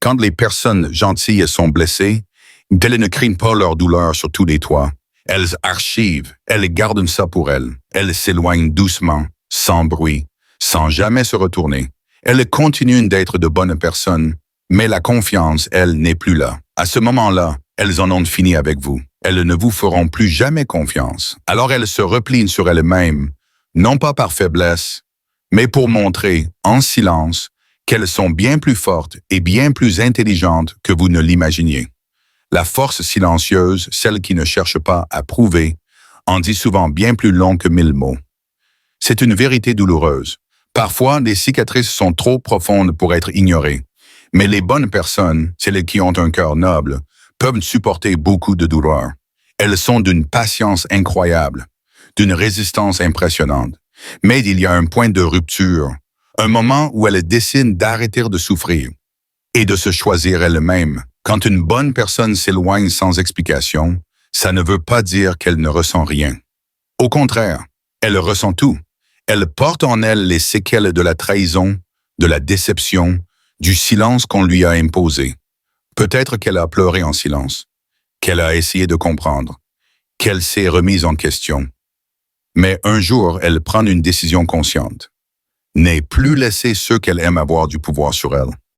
Quand les personnes gentilles sont blessées, elles ne crient pas leur douleur sur tous les toits. Elles archivent, elles gardent ça pour elles. Elles s'éloignent doucement, sans bruit, sans jamais se retourner. Elles continuent d'être de bonnes personnes, mais la confiance, elle, n'est plus là. À ce moment-là, elles en ont fini avec vous. Elles ne vous feront plus jamais confiance. Alors elles se replient sur elles-mêmes, non pas par faiblesse, mais pour montrer, en silence, qu'elles sont bien plus fortes et bien plus intelligentes que vous ne l'imaginiez. La force silencieuse, celle qui ne cherche pas à prouver, en dit souvent bien plus long que 1000 mots. C'est une vérité douloureuse. Parfois, les cicatrices sont trop profondes pour être ignorées. Mais les bonnes personnes, celles qui ont un cœur noble, peuvent supporter beaucoup de douleur. Elles sont d'une patience incroyable, d'une résistance impressionnante. Mais il y a un point de rupture, un moment où elles décident d'arrêter de souffrir et de se choisir elles-mêmes. Quand une bonne personne s'éloigne sans explication, ça ne veut pas dire qu'elle ne ressent rien. Au contraire, elle ressent tout. Elle porte en elle les séquelles de la trahison, de la déception, du silence qu'on lui a imposé. Peut-être qu'elle a pleuré en silence, qu'elle a essayé de comprendre, qu'elle s'est remise en question. Mais un jour, elle prend une décision consciente. Ne plus laisser ceux qu'elle aime avoir du pouvoir sur elle.